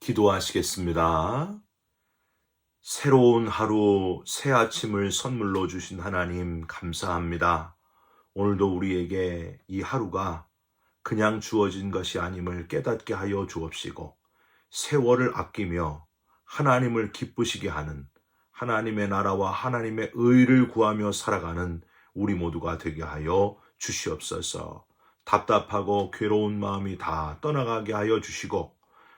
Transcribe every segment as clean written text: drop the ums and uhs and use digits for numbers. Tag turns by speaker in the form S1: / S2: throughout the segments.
S1: 기도하시겠습니다. 새로운 하루, 새 아침을 선물로 주신 하나님 감사합니다. 오늘도 우리에게 이 하루가 그냥 주어진 것이 아님을 깨닫게 하여 주옵시고 세월을 아끼며 하나님을 기쁘시게 하는 하나님의 나라와 하나님의 의를 구하며 살아가는 우리 모두가 되게 하여 주시옵소서. 답답하고 괴로운 마음이 다 떠나가게 하여 주시고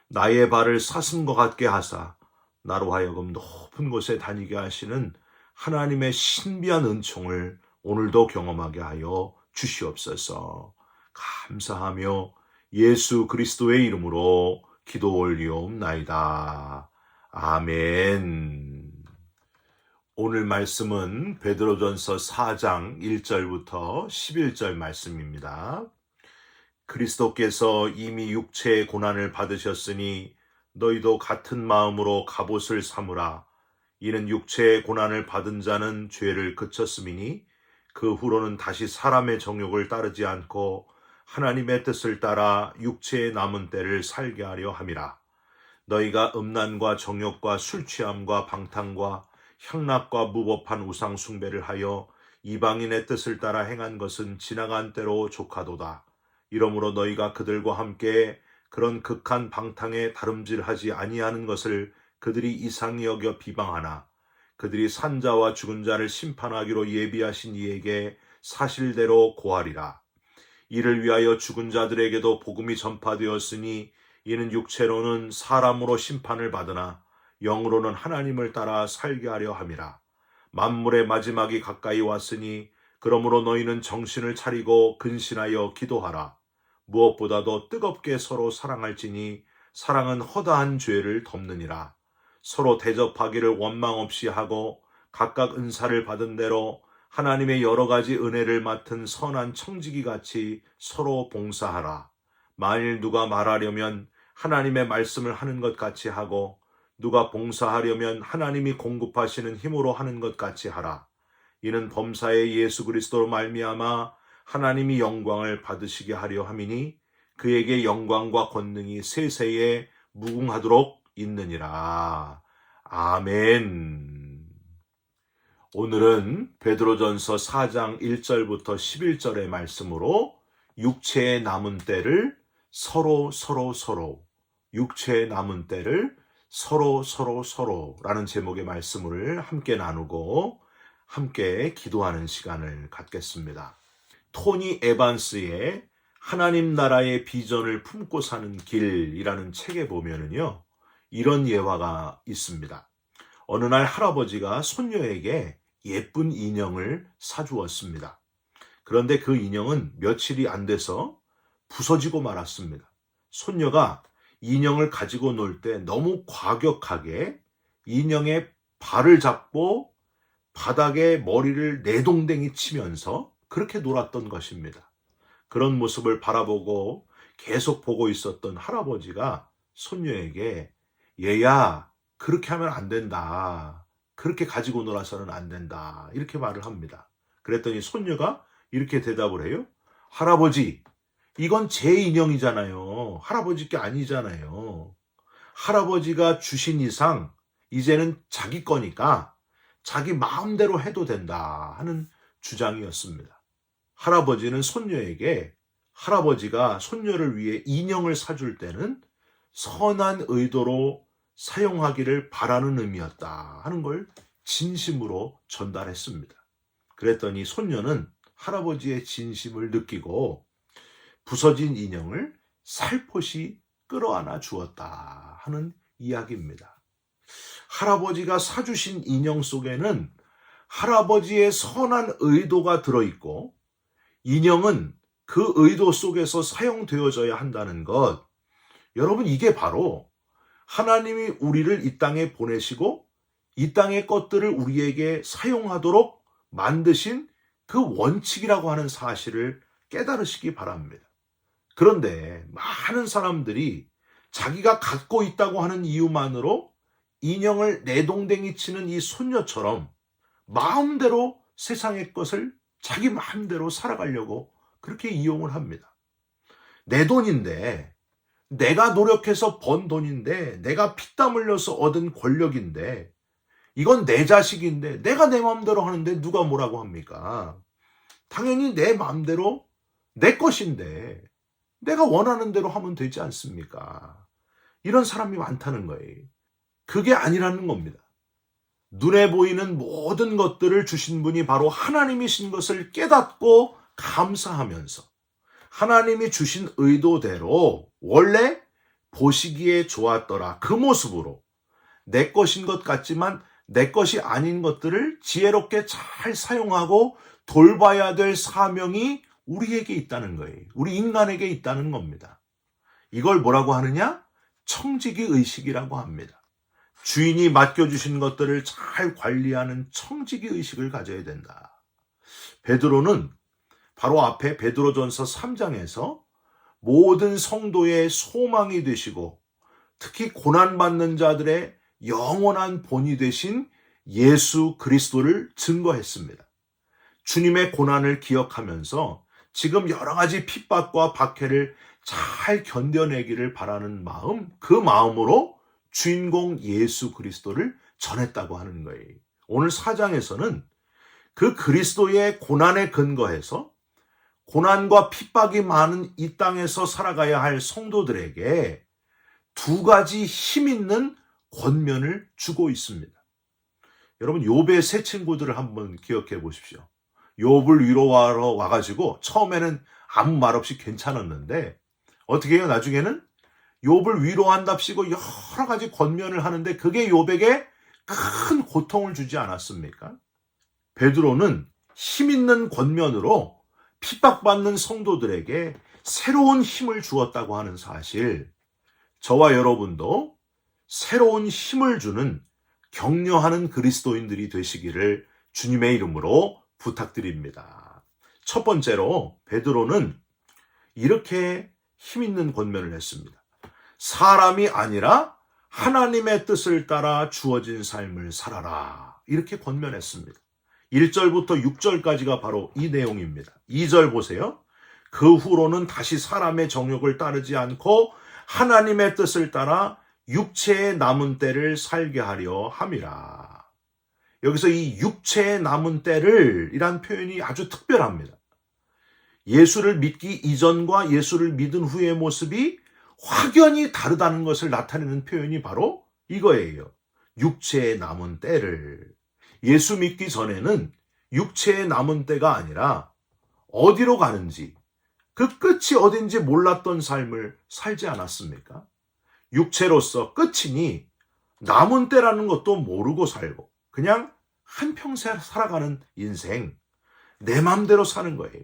S1: 나의 발을 사슴과 같게 하사 나로 하여금 높은 곳에 다니게 하시는 하나님의 신비한 은총을 오늘도 경험하게 하여 주시옵소서. 감사하며 예수 그리스도의 이름으로 기도 올리옵나이다. 아멘. 오늘 말씀은 베드로전서 4장 1절부터 11절 말씀입니다. 그리스도께서 이미 육체의 고난을 받으셨으니 너희도 같은 마음으로 갑옷을 삼으라. 이는 육체의 고난을 받은 자는 죄를 그쳤음이니 그 후로는 다시 사람의 정욕을 따르지 않고 하나님의 뜻을 따라 육체의 남은 때를 살게 하려 함이라. 너희가 음란과 정욕과 술취함과 방탕과 향락과 무법한 우상 숭배를 하여 이방인의 뜻을 따라 행한 것은 지나간 때로 족하도다. 이러므로 너희가 그들과 함께 그런 극한 방탕에 다름질하지 아니하는 것을 그들이 이상히 여겨 비방하나 그들이 산자와 죽은 자를 심판하기로 예비하신 이에게 사실대로 고하리라. 이를 위하여 죽은 자들에게도 복음이 전파되었으니 이는 육체로는 사람으로 심판을 받으나 영으로는 하나님을 따라 살게 하려 함이라. 만물의 마지막이 가까이 왔으니 그러므로 너희는 정신을 차리고 근신하여 기도하라. 무엇보다도 뜨겁게 서로 사랑할지니 사랑은 허다한 죄를 덮느니라. 서로 대접하기를 원망 없이 하고 각각 은사를 받은 대로 하나님의 여러 가지 은혜를 맡은 선한 청지기 같이 서로 봉사하라. 만일 누가 말하려면 하나님의 말씀을 하는 것 같이 하고 누가 봉사하려면 하나님이 공급하시는 힘으로 하는 것 같이 하라. 이는 범사의 예수 그리스도로 말미암아 하나님이 영광을 받으시게 하려 함이니 그에게 영광과 권능이 세세에 무궁하도록 있느니라. 아멘. 오늘은 베드로전서 4장 1절부터 11절의 말씀으로 육체의 남은 때를 서로 육체의 남은 때를 서로라는 제목의 말씀을 함께 나누고 함께 기도하는 시간을 갖겠습니다. 토니 에반스의 하나님 나라의 비전을 품고 사는 길이라는 책에 보면은요, 이런 예화가 있습니다. 어느 날 할아버지가 손녀에게 예쁜 인형을 사주었습니다. 그런데 그 인형은 며칠이 안 돼서 부서지고 말았습니다. 손녀가 인형을 가지고 놀 때 너무 과격하게 인형의 발을 잡고 바닥에 머리를 내동댕이 치면서 그렇게 놀았던 것입니다. 그런 모습을 바라보고 계속 보고 있었던 할아버지가 손녀에게 얘야, 그렇게 하면 안 된다. 그렇게 가지고 놀아서는 안 된다. 이렇게 말을 합니다. 그랬더니 손녀가 이렇게 대답을 해요. 할아버지, 이건 제 인형이잖아요. 할아버지 게 아니잖아요. 할아버지가 주신 이상 이제는 자기 거니까 자기 마음대로 해도 된다 하는 주장이었습니다. 할아버지는 손녀에게 할아버지가 손녀를 위해 인형을 사줄 때는 선한 의도로 사용하기를 바라는 의미였다 하는 걸 진심으로 전달했습니다. 그랬더니 손녀는 할아버지의 진심을 느끼고 부서진 인형을 살포시 끌어안아 주었다 하는 이야기입니다. 할아버지가 사주신 인형 속에는 할아버지의 선한 의도가 들어있고 인형은 그 의도 속에서 사용되어져야 한다는 것, 여러분, 이게 바로 하나님이 우리를 이 땅에 보내시고 이 땅의 것들을 우리에게 사용하도록 만드신 그 원칙이라고 하는 사실을 깨달으시기 바랍니다. 그런데 많은 사람들이 자기가 갖고 있다고 하는 이유만으로 인형을 내동댕이 치는 이 손녀처럼 마음대로 세상의 것을 자기 마음대로 살아가려고 그렇게 이용을 합니다. 내 돈인데 내가 노력해서 번 돈인데, 내가 피땀 흘려서 얻은 권력인데, 이건 내 자식인데 내가 내 마음대로 하는데 누가 뭐라고 합니까? 당연히 내 마음대로 내 것인데 내가 원하는 대로 하면 되지 않습니까? 이런 사람이 많다는 거예요. 그게 아니라는 겁니다. 눈에 보이는 모든 것들을 주신 분이 바로 하나님이신 것을 깨닫고 감사하면서 하나님이 주신 의도대로 원래 보시기에 좋았더라 그 모습으로 내 것인 것 같지만 내 것이 아닌 것들을 지혜롭게 잘 사용하고 돌봐야 될 사명이 우리에게 있다는 거예요. 우리 인간에게 있다는 겁니다. 이걸 뭐라고 하느냐? 청지기 의식이라고 합니다. 주인이 맡겨주신 것들을 잘 관리하는 청지기 의식을 가져야 된다. 베드로는 바로 앞에 베드로전서 3장에서 모든 성도의 소망이 되시고 특히 고난받는 자들의 영원한 본이 되신 예수 그리스도를 증거했습니다. 주님의 고난을 기억하면서 지금 여러 가지 핍박과 박해를 잘 견뎌내기를 바라는 마음, 그 마음으로 주인공 예수 그리스도를 전했다고 하는 거예요. 오늘 4장에서는 그 그리스도의 고난에 근거해서 고난과 핍박이 많은 이 땅에서 살아가야 할 성도들에게 두 가지 힘 있는 권면을 주고 있습니다. 여러분, 욥의 세 친구들을 한번 기억해 보십시오. 욥을 위로하러 와가지고 처음에는 아무 말 없이 괜찮았는데 어떻게 해요? 나중에는 욥을 위로한답시고 여러 가지 권면을 하는데 그게 욥에게 큰 고통을 주지 않았습니까? 베드로는 힘 있는 권면으로 핍박받는 성도들에게 새로운 힘을 주었다고 하는 사실, 저와 여러분도 새로운 힘을 주는 격려하는 그리스도인들이 되시기를 주님의 이름으로 부탁드립니다. 첫 번째로 베드로는 이렇게 힘 있는 권면을 했습니다. 사람이 아니라 하나님의 뜻을 따라 주어진 삶을 살아라. 이렇게 권면했습니다. 1절부터 6절까지가 바로 이 내용입니다. 2절 보세요. 그 후로는 다시 사람의 정욕을 따르지 않고 하나님의 뜻을 따라 육체의 남은 때를 살게 하려 함이라. 여기서 이 육체의 남은 때를 이란 표현이 아주 특별합니다. 예수를 믿기 이전과 예수를 믿은 후의 모습이 확연히 다르다는 것을 나타내는 표현이 바로 이거예요. 육체의 남은 때를. 예수 믿기 전에는 육체의 남은 때가 아니라 어디로 가는지, 그 끝이 어딘지 몰랐던 삶을 살지 않았습니까? 육체로서 끝이니 남은 때라는 것도 모르고 살고 그냥 한평생 살아가는 인생, 내 맘대로 사는 거예요.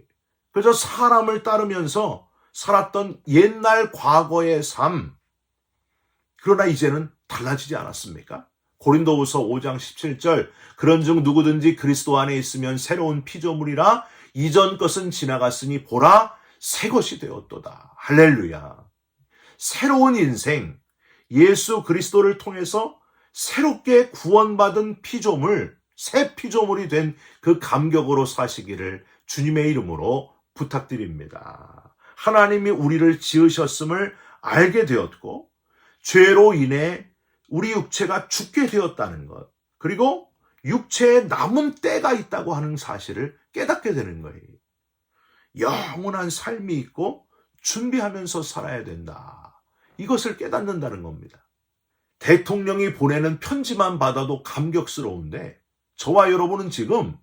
S1: 그래서 사람을 따르면서 살았던 옛날 과거의 삶, 그러나 이제는 달라지지 않았습니까? 고린도후서 5장 17절, 그런즉 누구든지 그리스도 안에 있으면 새로운 피조물이라 이전 것은 지나갔으니 보라 새 것이 되었도다. 할렐루야. 새로운 인생, 예수 그리스도를 통해서 새롭게 구원받은 피조물, 새 피조물이 된 그 감격으로 사시기를 주님의 이름으로 부탁드립니다. 하나님이 우리를 지으셨음을 알게 되었고 죄로 인해 우리 육체가 죽게 되었다는 것, 그리고 육체에 남은 때가 있다고 하는 사실을 깨닫게 되는 거예요. 영원한 삶이 있고 준비하면서 살아야 된다. 이것을 깨닫는다는 겁니다. 대통령이 보내는 편지만 받아도 감격스러운데 저와 여러분은 지금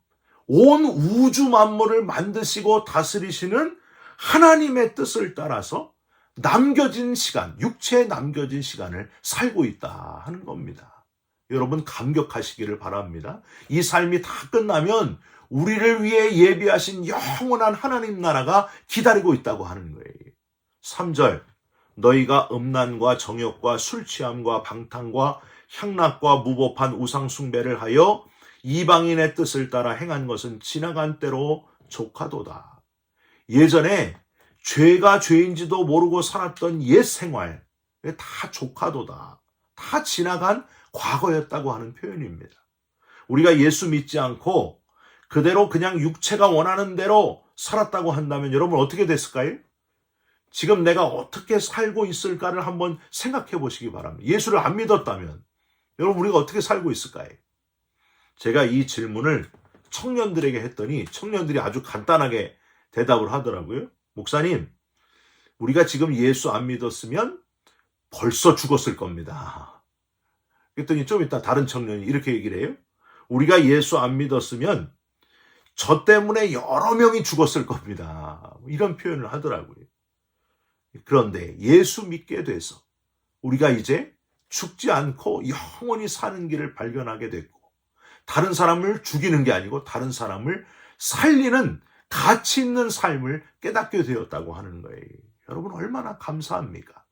S1: 온 우주 만물을 만드시고 다스리시는 하나님의 뜻을 따라서 남겨진 시간, 육체에 남겨진 시간을 살고 있다 하는 겁니다. 여러분 감격하시기를 바랍니다. 이 삶이 다 끝나면 우리를 위해 예비하신 영원한 하나님 나라가 기다리고 있다고 하는 거예요. 3절, 너희가 음란과 정욕과 술 취함과 방탕과 향락과 무법한 우상 숭배를 하여 이방인의 뜻을 따라 행한 것은 지나간 때로 족하도다. 예전에 죄가 죄인지도 모르고 살았던 옛 생활, 다 족하도다. 다 지나간 과거였다고 하는 표현입니다. 우리가 예수 믿지 않고 그대로 그냥 육체가 원하는 대로 살았다고 한다면 여러분 어떻게 됐을까요? 지금 내가 어떻게 살고 있을까를 한번 생각해 보시기 바랍니다. 예수를 안 믿었다면 여러분 우리가 어떻게 살고 있을까요? 제가 이 질문을 청년들에게 했더니 청년들이 아주 간단하게 대답을 하더라고요. 목사님, 우리가 지금 예수 안 믿었으면 벌써 죽었을 겁니다. 그랬더니 좀 이따 다른 청년이 이렇게 얘기를 해요. 우리가 예수 안 믿었으면 저 때문에 여러 명이 죽었을 겁니다. 이런 표현을 하더라고요. 그런데 예수 믿게 돼서 우리가 이제 죽지 않고 영원히 사는 길을 발견하게 됐고, 다른 사람을 죽이는 게 아니고 다른 사람을 살리는 가치 있는 삶을 깨닫게 되었다고 하는 거예요. 여러분 얼마나 감사합니까?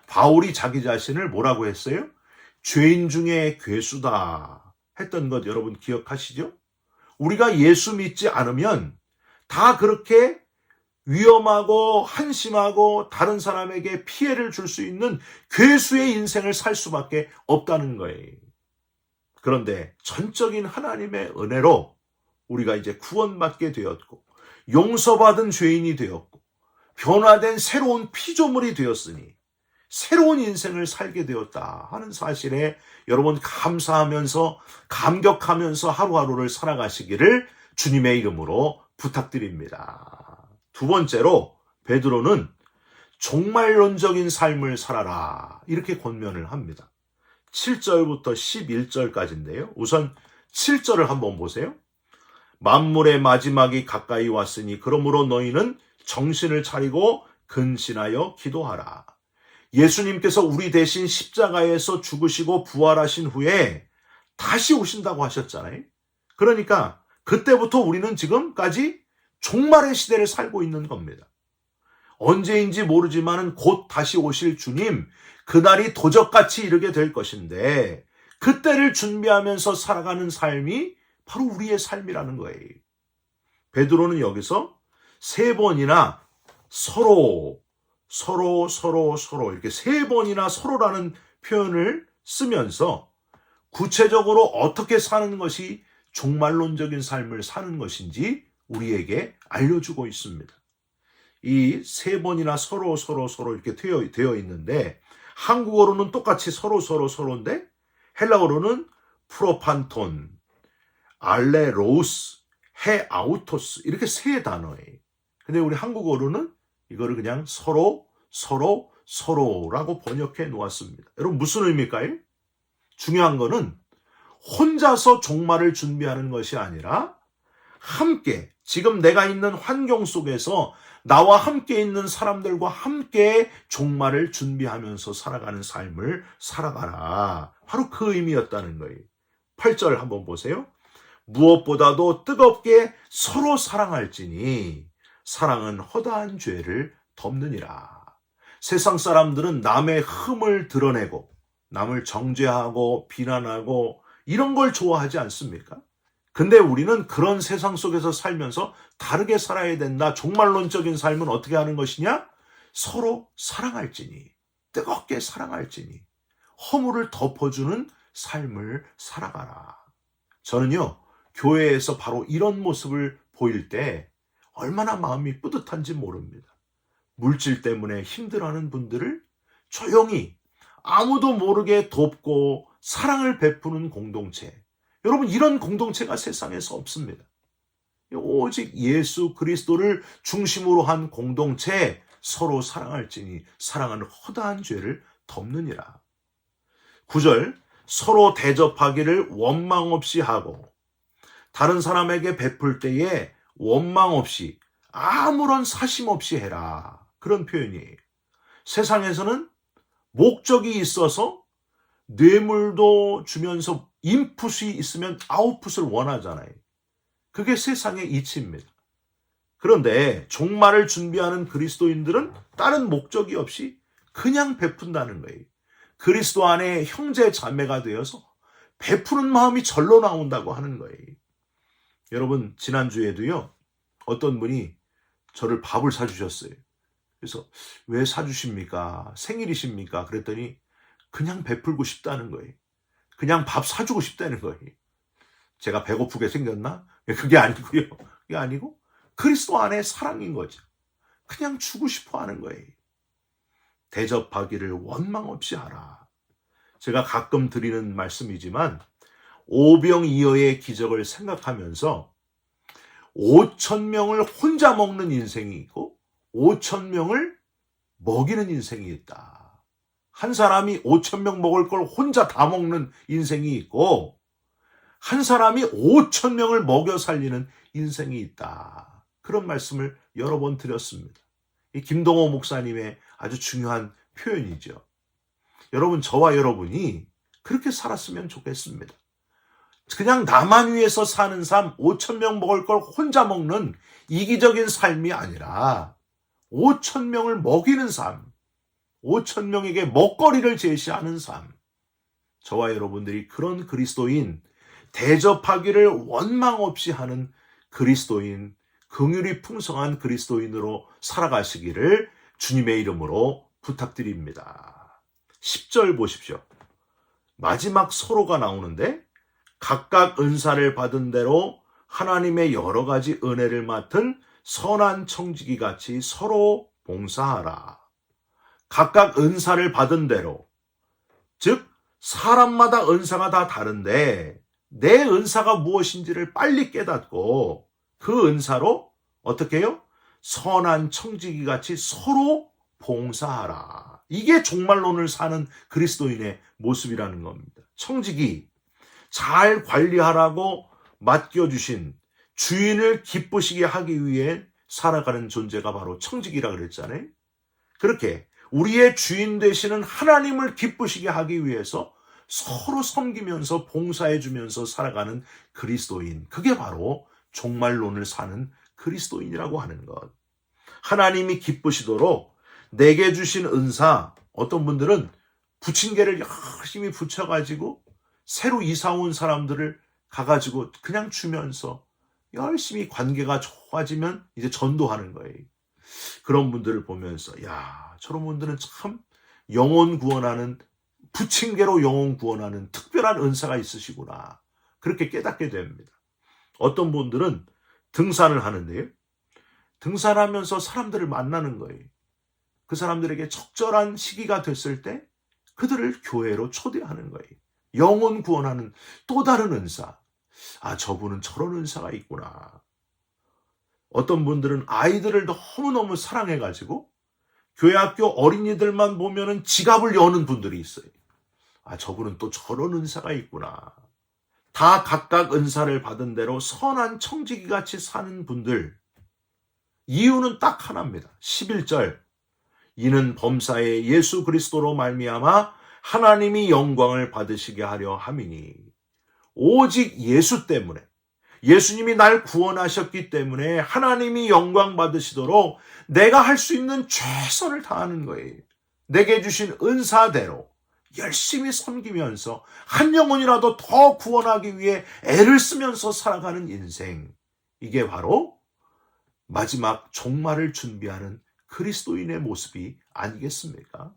S1: 바울이 자기 자신을 뭐라고 했어요? 죄인 중에 괴수다 했던 것 여러분 기억하시죠? 우리가 예수 믿지 않으면 다 그렇게 위험하고 한심하고 다른 사람에게 피해를 줄 수 있는 괴수의 인생을 살 수밖에 없다는 거예요. 그런데 전적인 하나님의 은혜로 우리가 이제 구원받게 되었고 용서받은 죄인이 되었고 변화된 새로운 피조물이 되었으니 새로운 인생을 살게 되었다 하는 사실에 여러분 감사하면서 감격하면서 하루하루를 살아가시기를 주님의 이름으로 부탁드립니다. 두 번째로 베드로는 종말론적인 삶을 살아라 이렇게 권면을 합니다. 7절부터 11절까지인데요. 우선 7절을 한번 보세요. 만물의 마지막이 가까이 왔으니 그러므로 너희는 정신을 차리고 근신하여 기도하라. 예수님께서 우리 대신 십자가에서 죽으시고 부활하신 후에 다시 오신다고 하셨잖아요. 그러니까 그때부터 우리는 지금까지 종말의 시대를 살고 있는 겁니다. 언제인지 모르지만 곧 다시 오실 주님, 그날이 도적같이 이르게 될 것인데 그때를 준비하면서 살아가는 삶이 바로 우리의 삶이라는 거예요. 베드로는 여기서 세 번이나 서로 이렇게 세 번이나 서로라는 표현을 쓰면서 구체적으로 어떻게 사는 것이 종말론적인 삶을 사는 것인지 우리에게 알려주고 있습니다. 이 세 번이나 서로 이렇게 되어 있는데 한국어로는 똑같이 서로인데 헬라어로는 프로판톤, 알레로우스, 헤아우토스 이렇게 세 단어예요. 근데 우리 한국어로는 이거를 그냥 서로라고 번역해 놓았습니다. 여러분 무슨 의미일까요? 중요한 거는 혼자서 종말을 준비하는 것이 아니라 함께 지금 내가 있는 환경 속에서 나와 함께 있는 사람들과 함께 종말을 준비하면서 살아가는 삶을 살아가라. 바로 그 의미였다는 거예요. 8절 한번 보세요. 무엇보다도 뜨겁게 서로 사랑할지니 사랑은 허다한 죄를 덮느니라. 세상 사람들은 남의 흠을 드러내고 남을 정죄하고 비난하고 이런 걸 좋아하지 않습니까? 근데 우리는 그런 세상 속에서 살면서 다르게 살아야 된다. 종말론적인 삶은 어떻게 하는 것이냐? 서로 사랑할지니, 뜨겁게 사랑할지니, 허물을 덮어주는 삶을 살아가라. 저는요, 교회에서 바로 이런 모습을 보일 때 얼마나 마음이 뿌듯한지 모릅니다. 물질 때문에 힘들어하는 분들을 조용히 아무도 모르게 돕고 사랑을 베푸는 공동체. 여러분 이런 공동체가 세상에서 없습니다. 오직 예수 그리스도를 중심으로 한 공동체 서로 사랑할지니 사랑은 허다한 죄를 덮느니라. 9절 서로 대접하기를 원망 없이 하고 다른 사람에게 베풀 때에 원망 없이 아무런 사심 없이 해라. 그런 표현이에요. 세상에서는 목적이 있어서 뇌물도 주면서 인풋이 있으면 아웃풋을 원하잖아요. 그게 세상의 이치입니다. 그런데 종말을 준비하는 그리스도인들은 다른 목적이 없이 그냥 베푼다는 거예요. 그리스도 안에 형제 자매가 되어서 베푸는 마음이 절로 나온다고 하는 거예요. 여러분 지난주에도요. 어떤 분이 저를 밥을 사주셨어요. 그래서 왜 사주십니까? 생일이십니까? 그랬더니 그냥 베풀고 싶다는 거예요. 그냥 밥 사주고 싶다는 거예요. 제가 배고프게 생겼나? 그게 아니고요. 그게 아니고 그리스도 안에 사랑인 거죠. 그냥 주고 싶어 하는 거예요. 대접하기를 원망 없이 하라. 제가 가끔 드리는 말씀이지만 오병이어의 기적을 생각하면서 5천 명을 혼자 먹는 인생이 있고 5천 명을 먹이는 인생이 있다. 한 사람이 5천 명 먹을 걸 혼자 다 먹는 인생이 있고 한 사람이 5천 명을 먹여 살리는 인생이 있다. 그런 말씀을 여러 번 드렸습니다. 이 김동호 목사님의 아주 중요한 표현이죠. 여러분, 저와 여러분이 그렇게 살았으면 좋겠습니다. 그냥 나만 위해서 사는 삶, 5천 명 먹을 걸 혼자 먹는 이기적인 삶이 아니라 5천 명을 먹이는 삶, 5천 명에게 먹거리를 제시하는 삶. 저와 여러분들이 그런 그리스도인, 대접하기를 원망 없이 하는 그리스도인, 긍휼이 풍성한 그리스도인으로 살아가시기를 주님의 이름으로 부탁드립니다. 10절 보십시오. 마지막 서로가 나오는데 각각 은사를 받은 대로 하나님의 여러 가지 은혜를 맡은 선한 청지기 같이 서로 봉사하라. 각각 은사를 받은 대로, 즉 사람마다 은사가 다 다른데 내 은사가 무엇인지를 빨리 깨닫고 그 은사로 어떻게 해요? 선한 청지기 같이 서로 봉사하라. 이게 종말론을 사는 그리스도인의 모습이라는 겁니다. 청지기, 잘 관리하라고 맡겨주신 주인을 기쁘시게 하기 위해 살아가는 존재가 바로 청지기라 그랬잖아요. 그렇게 우리의 주인 되시는 하나님을 기쁘시게 하기 위해서 서로 섬기면서 봉사해주면서 살아가는 그리스도인, 그게 바로 종말론을 사는 그리스도인이라고 하는 것. 하나님이 기쁘시도록 내게 주신 은사, 어떤 분들은 부침개를 열심히 붙여가지고 새로 이사 온 사람들을 가가지고 그냥 주면서 열심히 관계가 좋아지면 이제 전도하는 거예요. 그런 분들을 보면서 야, 저런 분들은 참 영혼 구원하는, 부침개로 영혼 구원하는 특별한 은사가 있으시구나. 그렇게 깨닫게 됩니다. 어떤 분들은 등산을 하는데요. 등산하면서 사람들을 만나는 거예요. 그 사람들에게 적절한 시기가 됐을 때 그들을 교회로 초대하는 거예요. 영혼 구원하는 또 다른 은사. 아, 저분은 저런 은사가 있구나. 어떤 분들은 아이들을 너무너무 사랑해가지고 교회 학교 어린이들만 보면은 지갑을 여는 분들이 있어요. 아, 저분은 또 저런 은사가 있구나. 다 각각 은사를 받은 대로 선한 청지기 같이 사는 분들. 이유는 딱 하나입니다. 11절. 이는 범사에 예수 그리스도로 말미암아 하나님이 영광을 받으시게 하려 함이니. 오직 예수 때문에, 예수님이 날 구원하셨기 때문에 하나님이 영광 받으시도록 내가 할 수 있는 최선을 다하는 거예요. 내게 주신 은사대로 열심히 섬기면서 한 영혼이라도 더 구원하기 위해 애를 쓰면서 살아가는 인생. 이게 바로 마지막 종말을 준비하는 그리스도인의 모습이 아니겠습니까?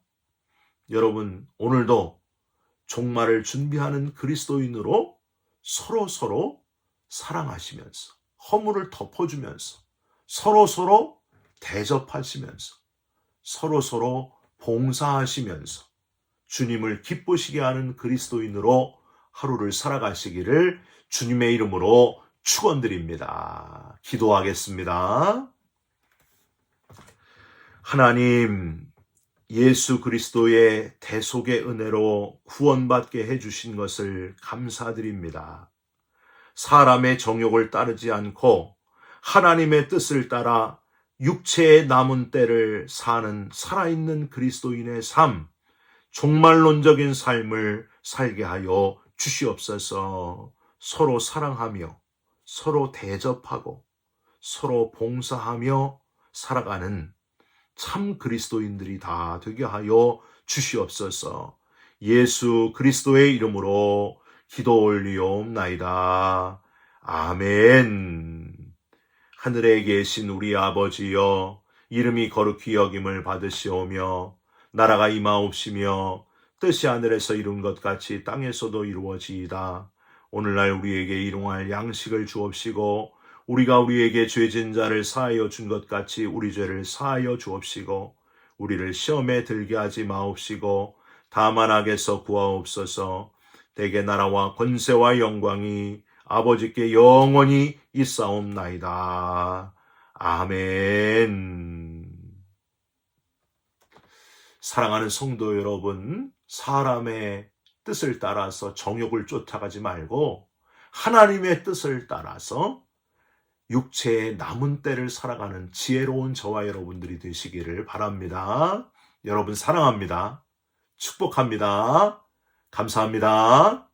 S1: 여러분, 오늘도 종말을 준비하는 그리스도인으로 서로 사랑하시면서 허물을 덮어주면서 서로 대접하시면서 서로 봉사하시면서 주님을 기쁘시게 하는 그리스도인으로 하루를 살아가시기를 주님의 이름으로 축원드립니다. 기도하겠습니다. 하나님, 예수 그리스도의 대속의 은혜로 구원받게 해주신 것을 감사드립니다. 사람의 정욕을 따르지 않고 하나님의 뜻을 따라 육체의 남은 때를 사는 살아있는 그리스도인의 삶, 종말론적인 삶을 살게 하여 주시옵소서. 서로 사랑하며 서로 대접하고 서로 봉사하며 살아가는 참 그리스도인들이 다 되게 하여 주시옵소서. 예수 그리스도의 이름으로 기도 올리옵나이다. 아멘. 하늘에 계신 우리 아버지여, 이름이 거룩히 여김을 받으시오며 나라가 임하옵시며 뜻이 하늘에서 이룬 것 같이 땅에서도 이루어지이다. 오늘날 우리에게 일용할 양식을 주옵시고 우리가 우리에게 죄진 자를 사하여 준 것 같이 우리 죄를 사하여 주옵시고 우리를 시험에 들게 하지 마옵시고 다만 악에서 구하옵소서. 대개 나라와 권세와 영광이 아버지께 영원히 있사옵나이다. 아멘. 사랑하는 성도 여러분, 사람의 뜻을 따라서 정욕을 쫓아가지 말고 하나님의 뜻을 따라서 육체의 남은 때를 살아가는 지혜로운 저와 여러분들이 되시기를 바랍니다. 여러분 사랑합니다. 축복합니다. 감사합니다.